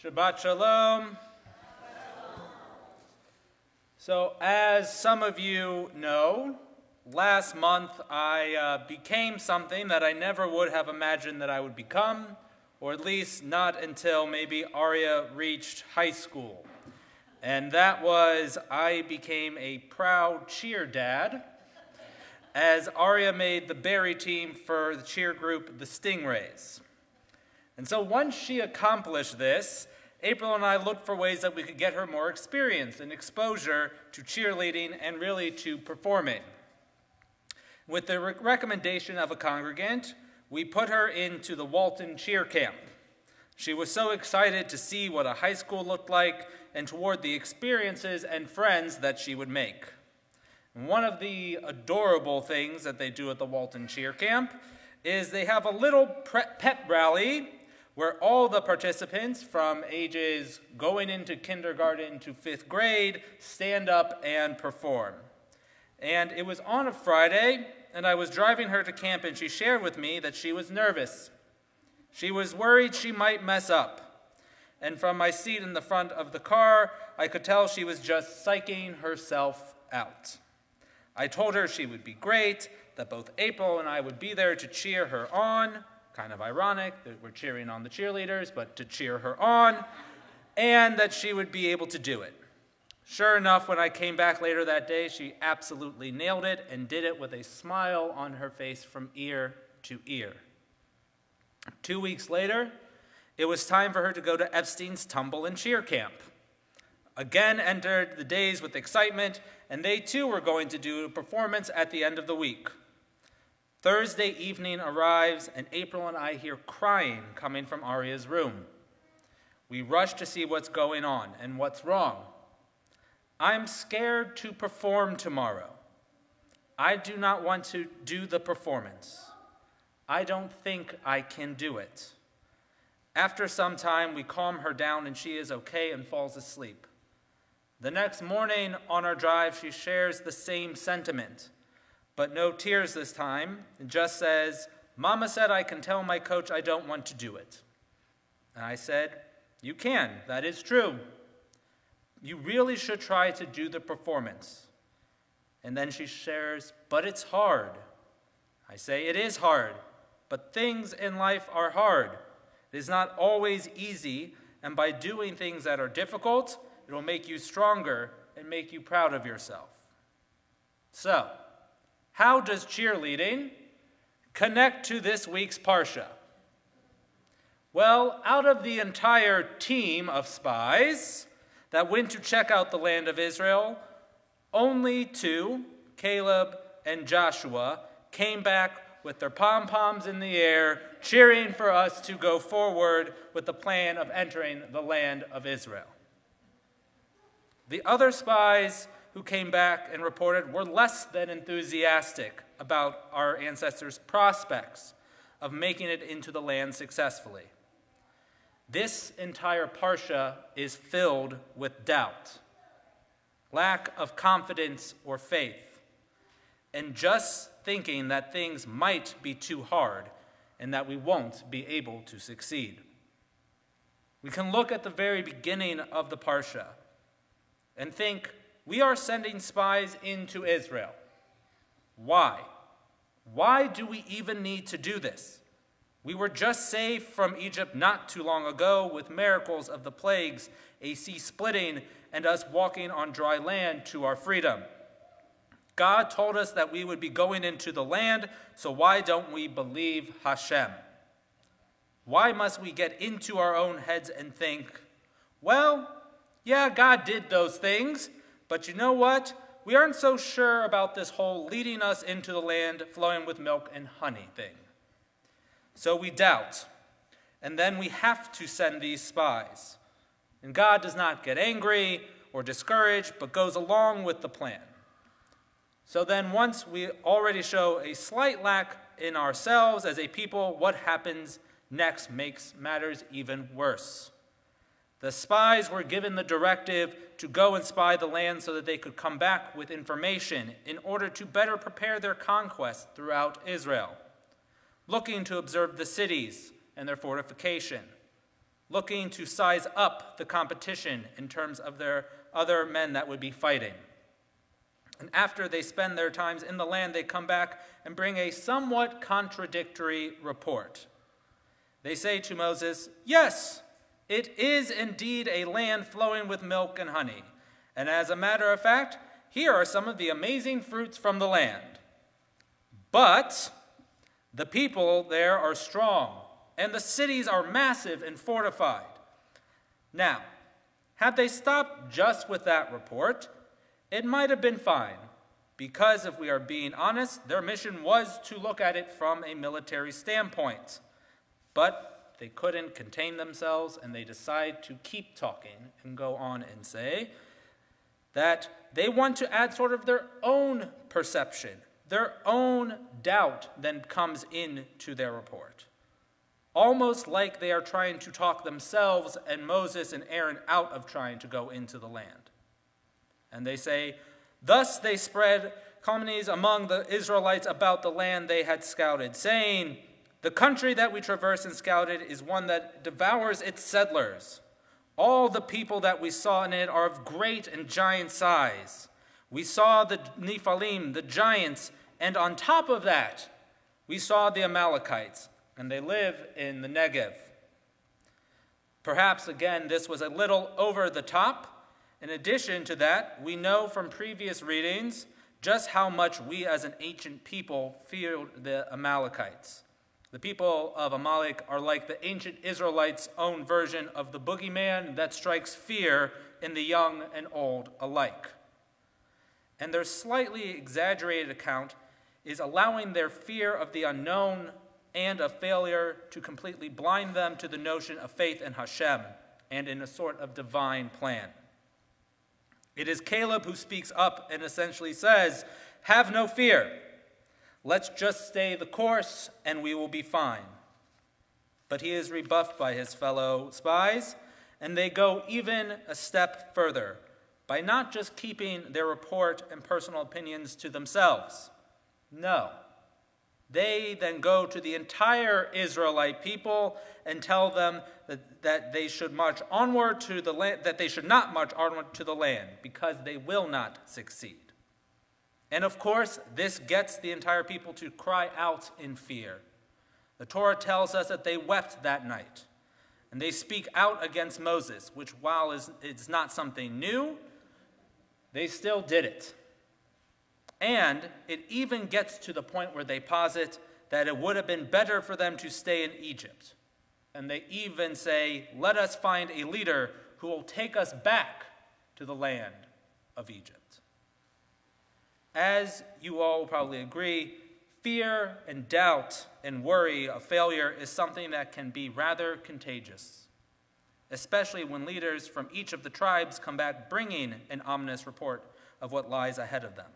Shabbat Shalom. So as some of you know, last month I became something that I never would have imagined that I would become, or at least not until maybe Arya reached high school. And that was, I became a proud cheer dad, as Arya made the Berry team for the cheer group, the Stingrays. And so once she accomplished this, April and I looked for ways that we could get her more experience and exposure to cheerleading and really to performing. With the recommendation of a congregant, we put her into the Walton Cheer Camp. She was so excited to see what a high school looked like and toward the experiences and friends that she would make. And one of the adorable things that they do at the Walton Cheer Camp is they have a little pep rally where all the participants from ages going into kindergarten to 5th grade stand up and perform. And it was on a Friday, and I was driving her to camp, and she shared with me that she was nervous. She was worried she might mess up. And from my seat in the front of the car, I could tell she was just psyching herself out. I told her she would be great, that both April and I would be there to cheer her on. Kind of ironic that we're cheering on the cheerleaders, but to cheer her on, and that she would be able to do it. Sure enough, when I came back later that day, she absolutely nailed it and did it with a smile on her face from ear to ear. 2 weeks later, it was time for her to go to Epstein's Tumble and Cheer Camp. Again entered the days with excitement, and they too were going to do a performance at the end of the week. Thursday evening arrives, and April and I hear crying coming from Arya's room. We rush to see what's going on and what's wrong. I'm scared to perform tomorrow. I do not want to do the performance. I don't think I can do it. After some time, we calm her down, and she is okay and falls asleep. The next morning on our drive, she shares the same sentiment. But no tears this time. It just says, "Mama said I can tell my coach I don't want to do it." And I said, "You can, that is true. You really should try to do the performance." And then she shares, "But it's hard." I say, "It is hard, but things in life are hard. It is not always easy, and by doing things that are difficult, it will make you stronger and make you proud of yourself." So, how does cheerleading connect to this week's Parsha? Well, out of the entire team of spies that went to check out the land of Israel, only two, Caleb and Joshua, came back with their pom-poms in the air, cheering for us to go forward with the plan of entering the land of Israel. The other spies who came back and reported were less than enthusiastic about our ancestors' prospects of making it into the land successfully. This entire Parsha is filled with doubt, lack of confidence or faith, and just thinking that things might be too hard and that we won't be able to succeed. We can look at the very beginning of the Parsha and think, we are sending spies into Israel. Why? Why do we even need to do this? We were just saved from Egypt not too long ago with miracles of the plagues, a sea splitting, and us walking on dry land to our freedom. God told us that we would be going into the land, so why don't we believe Hashem? Why must we get into our own heads and think, well, yeah, God did those things, but you know what? We aren't so sure about this whole leading us into the land flowing with milk and honey thing. So we doubt, and then we have to send these spies. And God does not get angry or discouraged, but goes along with the plan. So then once we already show a slight lack in ourselves as a people, what happens next makes matters even worse. The spies were given the directive to go and spy the land so that they could come back with information in order to better prepare their conquest throughout Israel, looking to observe the cities and their fortification, looking to size up the competition in terms of their other men that would be fighting. And after they spend their times in the land, they come back and bring a somewhat contradictory report. They say to Moses, "Yes, it is indeed a land flowing with milk and honey. And as a matter of fact, here are some of the amazing fruits from the land. But the people there are strong, and the cities are massive and fortified." Now, had they stopped just with that report, it might have been fine, because if we are being honest, their mission was to look at it from a military standpoint. But they couldn't contain themselves, and they decide to keep talking and go on and say that they want to add sort of their own perception, their own doubt then comes into their report. Almost like they are trying to talk themselves and Moses and Aaron out of trying to go into the land. And they say, "Thus they spread calumnies among the Israelites about the land they had scouted, saying, 'The country that we traversed and scouted is one that devours its settlers. All the people that we saw in it are of great and giant size. We saw the Nephilim, the giants, and on top of that, we saw the Amalekites, and they live in the Negev.'" Perhaps, again, this was a little over the top. In addition to that, we know from previous readings just how much we as an ancient people feared the Amalekites. The people of Amalek are like the ancient Israelites' own version of the boogeyman that strikes fear in the young and old alike. And their slightly exaggerated account is allowing their fear of the unknown and of failure to completely blind them to the notion of faith in Hashem and in a sort of divine plan. It is Caleb who speaks up and essentially says, "Have no fear. Let's just stay the course and we will be fine." But he is rebuffed by his fellow spies, and they go even a step further by not just keeping their report and personal opinions to themselves. No. They then go to the entire Israelite people and tell them that they should march onward to the land, that they should not march onward to the land because they will not succeed. And of course, this gets the entire people to cry out in fear. The Torah tells us that they wept that night, and they speak out against Moses, which while it's not something new, they still did it. And it even gets to the point where they posit that it would have been better for them to stay in Egypt. And they even say, "Let us find a leader who will take us back to the land of Egypt." As you all will probably agree, fear and doubt and worry of failure is something that can be rather contagious, especially when leaders from each of the tribes come back bringing an ominous report of what lies ahead of them.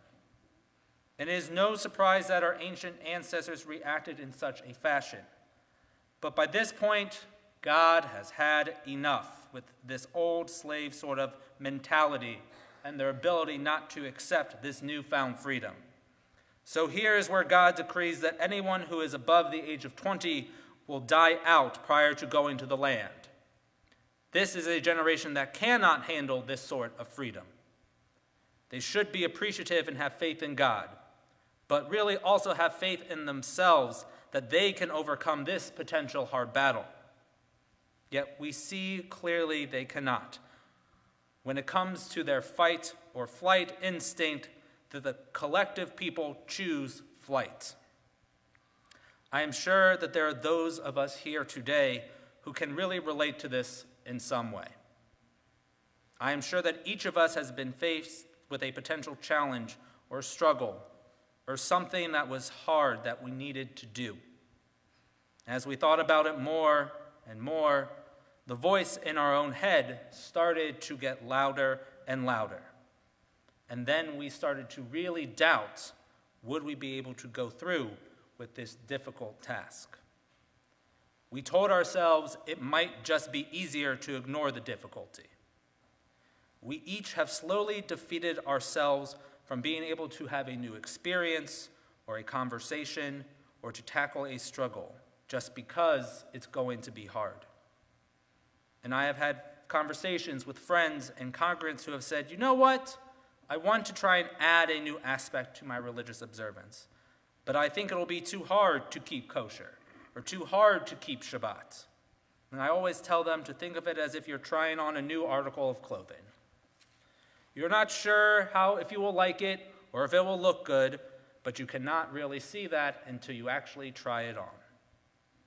And it is no surprise that our ancient ancestors reacted in such a fashion. But by this point, God has had enough with this old slave sort of mentality and their ability not to accept this newfound freedom. So here is where God decrees that anyone who is above the age of 20 will die out prior to going to the land. This is a generation that cannot handle this sort of freedom. They should be appreciative and have faith in God, but really also have faith in themselves that they can overcome this potential hard battle. Yet we see clearly they cannot. When it comes to their fight or flight instinct, that the collective people choose flight. I am sure that there are those of us here today who can really relate to this in some way. I am sure that each of us has been faced with a potential challenge or struggle or something that was hard that we needed to do. As we thought about it more and more, the voice in our own head started to get louder and louder. And then we started to really doubt, would we be able to go through with this difficult task? We told ourselves it might just be easier to ignore the difficulty. We each have slowly defeated ourselves from being able to have a new experience or a conversation or to tackle a struggle just because it's going to be hard. And I have had conversations with friends and congregants who have said, you know what? I want to try and add a new aspect to my religious observance, but I think it'll be too hard to keep kosher or too hard to keep Shabbat. And I always tell them to think of it as if you're trying on a new article of clothing. You're not sure if you will like it or if it will look good, but you cannot really see that until you actually try it on.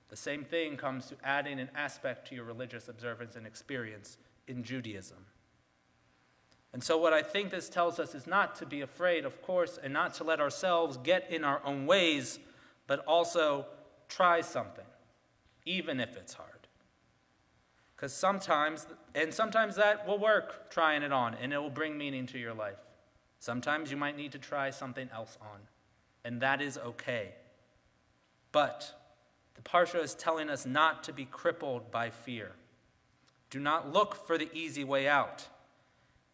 The same thing comes to adding an aspect to your religious observance and experience in Judaism. And so what I think this tells us is not to be afraid, of course, and not to let ourselves get in our own ways, but also try something, even if it's hard. Because sometimes that will work, trying it on, and it will bring meaning to your life. Sometimes you might need to try something else on, and that is okay. But the Parsha is telling us not to be crippled by fear. Do not look for the easy way out.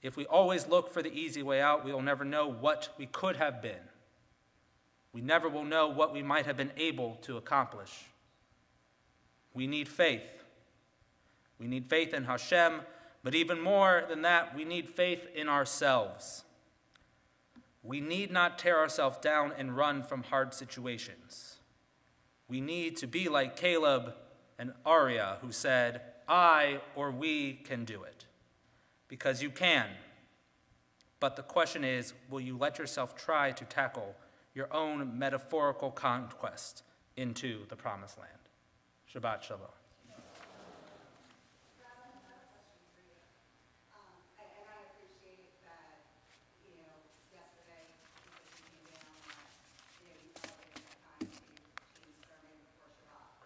If we always look for the easy way out, we will never know what we could have been. We never will know what we might have been able to accomplish. We need faith. We need faith in Hashem, but even more than that, we need faith in ourselves. We need not tear ourselves down and run from hard situations. We need to be like Caleb and Arya, who said, I or we can do it. Because you can. But the question is, will you let yourself try to tackle your own metaphorical conquest into the promised land? Shabbat Shalom.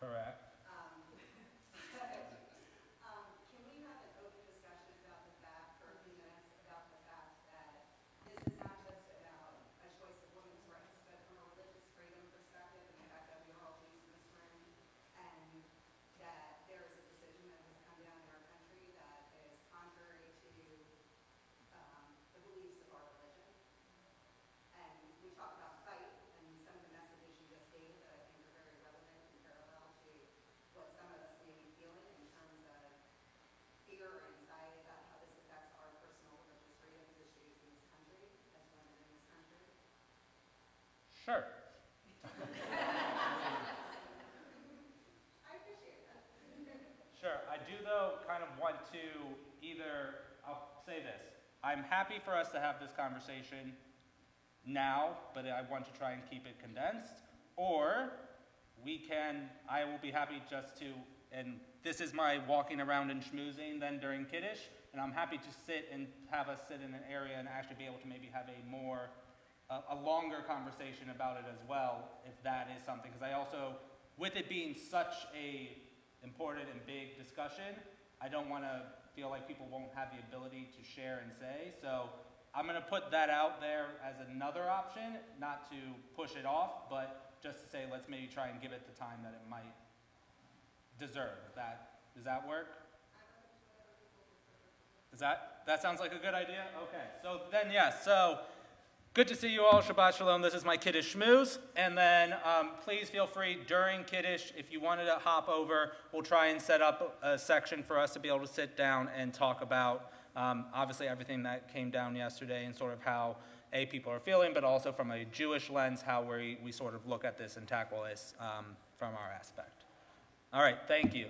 Correct. Can we have an open discussion about the fact, for a few minutes, about the fact that this is not just about a choice of women's rights, but from a religious freedom perspective, and the fact that we are all Jews in this room, and that there is a decision that has come down in our country that is contrary to the beliefs of our religion. And we talk about fight, and some of the messages you just gave that I think are very relevant and parallel to what some of us may be feeling in terms of fear or anxiety about how this affects our personal religious freedoms issues in this country, as women in this country. Sure. I appreciate that. Sure. I do, though, kind of want to I'll say this. I'm happy for us to have this conversation now, but I want to try and keep it condensed. Or I will be happy just to, and this is my walking around and schmoozing then during Kiddush, and I'm happy to sit and have us sit in an area and actually be able to maybe have a longer conversation about it as well, if that is something. Because I also, with it being such a important and big discussion, I don't want to feel like people won't have the ability to share and say. So I'm going to put that out there as another option, not to push it off, but just to say let's maybe try and give it the time that it might deserve. Does that work? That sounds like a good idea? Okay, so then yes, so good to see you all. Shabbat Shalom. This is my Kiddush Schmooze. And then please feel free during Kiddush, if you wanted to hop over, we'll try and set up a section for us to be able to sit down and talk about obviously everything that came down yesterday and sort of how people are feeling, but also from a Jewish lens, how we sort of look at this and tackle this from our aspect. All right, thank you.